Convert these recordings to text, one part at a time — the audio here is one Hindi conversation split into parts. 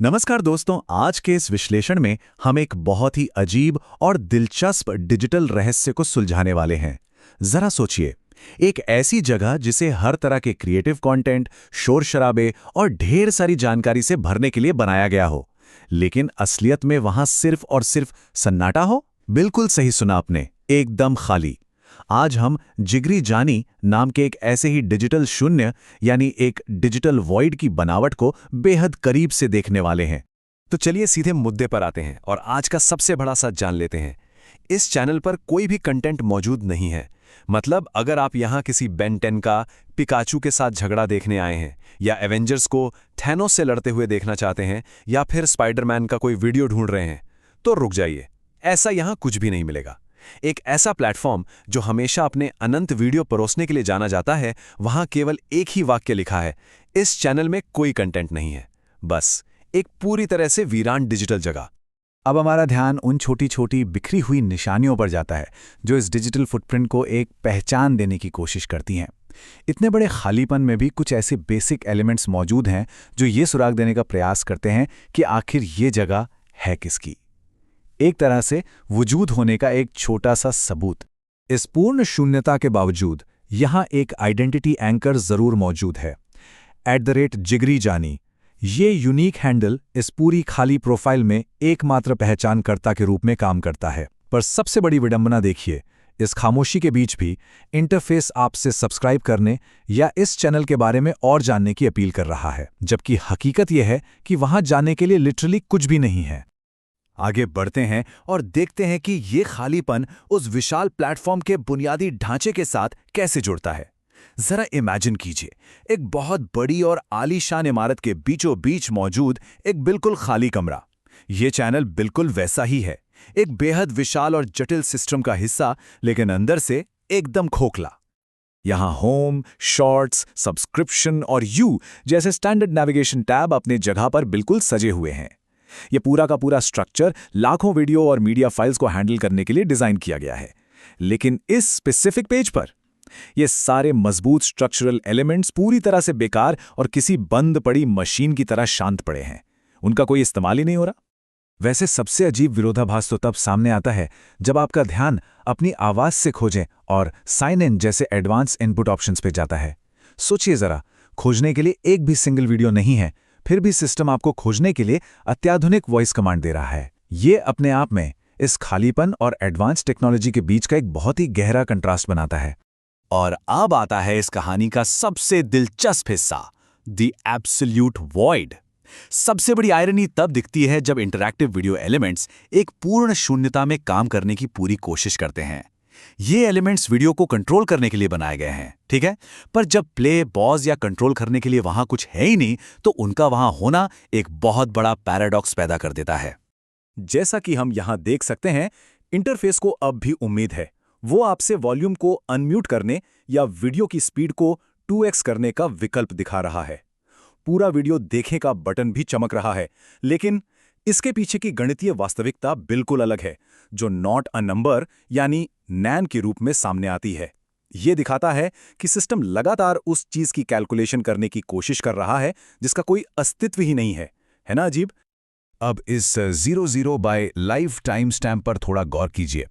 नमस्कार दोस्तों, आज के इस विश्लेषण में हम एक बहुत ही अजीब और दिलचस्प डिजिटल रहस्य को सुलझाने वाले हैं। जरा सोचिए, एक ऐसी जगह जिसे हर तरह के क्रिएटिव कंटेंट, शोर शराबे और ढेर सारी जानकारी से भरने के लिए बनाया गया हो, लेकिन असलियत में वहां सिर्फ और सिर्फ सन्नाटा हो। बिल्कुल सही सुना आपने, एकदम खाली। आज हम जिगरी जानी नाम के एक ऐसे ही डिजिटल शून्य यानी एक डिजिटल वॉइड की बनावट को बेहद करीब से देखने वाले हैं। तो चलिए सीधे मुद्दे पर आते हैं और आज का सबसे बड़ा सच जान लेते हैं। इस चैनल पर कोई भी कंटेंट मौजूद नहीं है। मतलब अगर आप यहाँ किसी बेन 10 का पिकाचू के साथ झगड़ा देखने आए हैं, या एवेंजर्स को थैनोस से लड़ते हुए देखना चाहते हैं, या फिर स्पाइडरमैन का कोई वीडियो ढूंढ रहे हैं, तो रुक जाइए। ऐसा यहाँ कुछ भी नहीं मिलेगा। एक ऐसा प्लेटफॉर्म जो हमेशा अपने अनंत वीडियो परोसने के लिए जाना जाता है, वहां केवल एक ही वाक्य लिखा है, इस चैनल में कोई कंटेंट नहीं है। बस एक पूरी तरह से वीरान डिजिटल जगह। अब हमारा ध्यान उन छोटी छोटी बिखरी हुई निशानियों पर जाता है जो इस डिजिटल फुटप्रिंट को एक पहचान देने की कोशिश करती हैं। इतने बड़े खालीपन में भी कुछ ऐसे बेसिक एलिमेंट्स मौजूद हैं जो ये सुराग देने का प्रयास करते हैं कि आखिर ये जगह है किसकी। एक तरह से वजूद होने का एक छोटा सा सबूत। इस पूर्ण शून्यता के बावजूद यहां एक आइडेंटिटी एंकर जरूर मौजूद है। @जिगरी जानी, ये यूनिक हैंडल इस पूरी खाली प्रोफाइल में एकमात्र पहचानकर्ता के रूप में काम करता है। पर सबसे बड़ी विडंबना देखिए, इस खामोशी के बीच भी इंटरफेस आपसे सब्सक्राइब करने या इस चैनल के बारे में और जानने की अपील कर रहा है, जबकि हकीकत यह है कि वहां जाने के लिए लिटरली कुछ भी नहीं है। आगे बढ़ते हैं और देखते हैं कि ये खालीपन उस विशाल प्लेटफॉर्म के बुनियादी ढांचे के साथ कैसे जुड़ता है। जरा इमेजिन कीजिए, एक बहुत बड़ी और आलीशान इमारत के बीचों बीच मौजूद एक बिल्कुल खाली कमरा। ये चैनल बिल्कुल वैसा ही है, एक बेहद विशाल और जटिल सिस्टम का हिस्सा, लेकिन अंदर से एकदम खोखला। यहां होम, शॉर्ट्स, सब्सक्रिप्शन और यू जैसे स्टैंडर्ड नेविगेशन टैब अपने जगह पर बिल्कुल सजे हुए हैं। यह पूरा का पूरा स्ट्रक्चर लाखों वीडियो और मीडिया फाइल्स को हैंडल करने के लिए डिजाइन किया गया है। लेकिन इस स्पेसिफिक पेज पर ये सारे मजबूत स्ट्रक्चरल एलिमेंट्स पूरी तरह से बेकार और किसी बंद पड़ी मशीन की तरह शांत पड़े हैं। उनका कोई इस्तेमाल ही नहीं हो रहा। वैसे सबसे अजीब विरोधाभास तो तब सामने आता है जब आपका ध्यान अपनी आवाज से खोजें और साइन इन जैसे एडवांस इनपुट ऑप्शंस पे जाता है। सोचिए जरा, खोजने के लिए एक भी सिंगल वीडियो नहीं है, फिर भी सिस्टम आपको खोजने के लिए अत्याधुनिक वॉइस कमांड दे रहा है। ये अपने आप में इस खालीपन और एडवांस टेक्नोलॉजी के बीच का एक बहुत ही गहरा कंट्रास्ट बनाता है। और अब आता है इस कहानी का सबसे दिलचस्प हिस्सा, द एब्सोल्यूट वॉइड। सबसे बड़ी आयरनी तब दिखती है जब इंटरैक्टिव वीडियो एलिमेंट्स एक पूर्ण शून्यता में काम करने की पूरी कोशिश करते हैं। ये एलिमेंट्स वीडियो को कंट्रोल करने के लिए बनाए गए हैं, ठीक है, पर जब प्ले, पॉज या कंट्रोल करने के लिए वहां कुछ है ही नहीं, तो उनका वहां होना एक बहुत बड़ा पैराडॉक्स पैदा कर देता है। जैसा कि हम यहां देख सकते हैं, इंटरफेस को अब भी उम्मीद है। वो आपसे वॉल्यूम को अनम्यूट करने या वीडियो की स्पीड को 2x करने का विकल्प दिखा रहा है। पूरा वीडियो देखें का बटन भी चमक रहा है, लेकिन इसके पीछे की गणितीय वास्तविकता बिल्कुल अलग है, जो नॉट अ नंबर यानी नैन के रूप में सामने आती है। यह दिखाता है कि सिस्टम लगातार उस चीज की कैलकुलेशन करने की कोशिश कर रहा है जिसका कोई अस्तित्व ही नहीं है ना अजीब? अब इस 00 बाय लाइव टाइम स्टैम्प पर थोड़ा गौर कीजिए।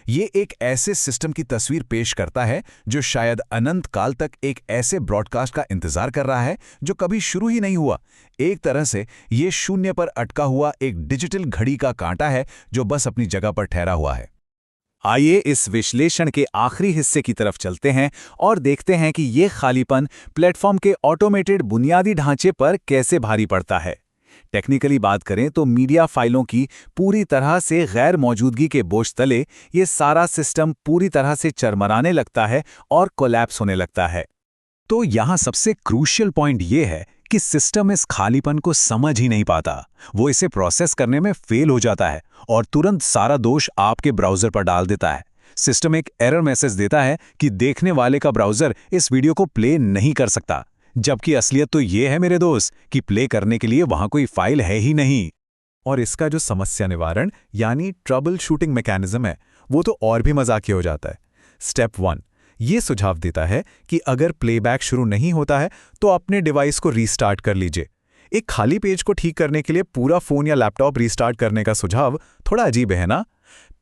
ये एक ऐसे सिस्टम की तस्वीर पेश करता है जो शायद अनंत काल तक एक ऐसे ब्रॉडकास्ट का इंतजार कर रहा है जो कभी शुरू ही नहीं हुआ। एक तरह से ये शून्य पर अटका हुआ एक डिजिटल घड़ी का कांटा है जो बस अपनी जगह पर ठहरा हुआ है। आइए इस विश्लेषण के आखिरी हिस्से की तरफ चलते हैं और देखते हैं कि ये खालीपन प्लेटफॉर्म के ऑटोमेटेड बुनियादी ढांचे पर कैसे भारी पड़ता है। टेक्निकली बात करें तो मीडिया फाइलों की पूरी तरह से गैर मौजूदगी के बोझ तले ये सारा सिस्टम पूरी तरह से चरमराने लगता है और कोलैप्स होने लगता है। तो यहाँ सबसे क्रूशियल पॉइंट ये है कि सिस्टम इस खालीपन को समझ ही नहीं पाता। वो इसे प्रोसेस करने में फेल हो जाता है और तुरंत सारा दोष आपके ब्राउजर पर डाल देता है। सिस्टम एक एरर मैसेज देता है कि देखने वाले का ब्राउजर इस वीडियो को प्ले नहीं कर सकता, जबकि असलियत तो ये है मेरे दोस्त कि प्ले करने के लिए वहां कोई फाइल है ही नहीं। और इसका जो समस्या निवारण यानी ट्रबल शूटिंग मैकेनिज्म है, वो तो और भी मजाकिया हो जाता है। स्टेप 1 ये सुझाव देता है कि अगर प्लेबैक शुरू नहीं होता है तो अपने डिवाइस को रीस्टार्ट कर लीजिए। एक खाली पेज को ठीक करने के लिए पूरा फ़ोन या लैपटॉप रीस्टार्ट करने का सुझाव थोड़ा अजीब है ना?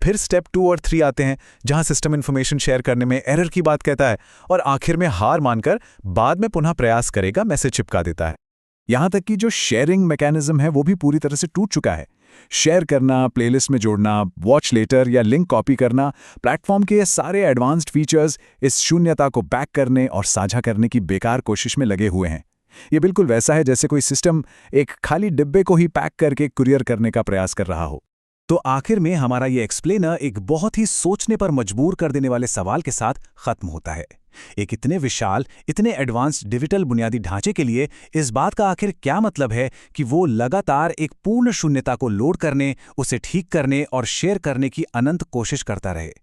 फिर स्टेप 2 और 3 आते हैं, जहां सिस्टम इन्फॉर्मेशन शेयर करने में एरर की बात कहता है और आखिर में हार मानकर बाद में पुनः प्रयास करेगा मैसेज चिपका देता है। यहां तक कि जो शेयरिंग मैकेनिज्म है वो भी पूरी तरह से टूट चुका है। शेयर करना, प्लेलिस्ट में जोड़ना, वॉच लेटर या लिंक कॉपी करना, प्लेटफॉर्म के ये सारे एडवांस्ड फीचर्स इस शून्यता को बैक करने और साझा करने की बेकार कोशिश में लगे हुए हैं। ये बिल्कुल वैसा है जैसे कोई सिस्टम एक खाली डिब्बे को ही पैक करके कुरियर करने का प्रयास कर रहा हो। तो आखिर में हमारा ये एक्सप्लेनर एक बहुत ही सोचने पर मजबूर कर देने वाले सवाल के साथ खत्म होता है। एक इतने विशाल, इतने एडवांस्ड डिजिटल बुनियादी ढांचे के लिए इस बात का आखिर क्या मतलब है कि वो लगातार एक पूर्ण शून्यता को लोड करने, उसे ठीक करने और शेयर करने की अनंत कोशिश करता रहे।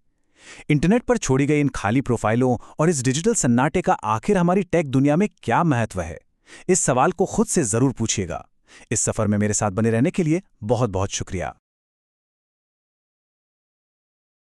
इंटरनेट पर छोड़ी गई इन खाली प्रोफाइलों और इस डिजिटल सन्नाटे का आखिर हमारी टेक दुनिया में क्या महत्व है? इस सवाल को खुद से जरूर पूछिएगा। इस सफर में मेरे साथ बने रहने के लिए बहुत बहुत शुक्रिया।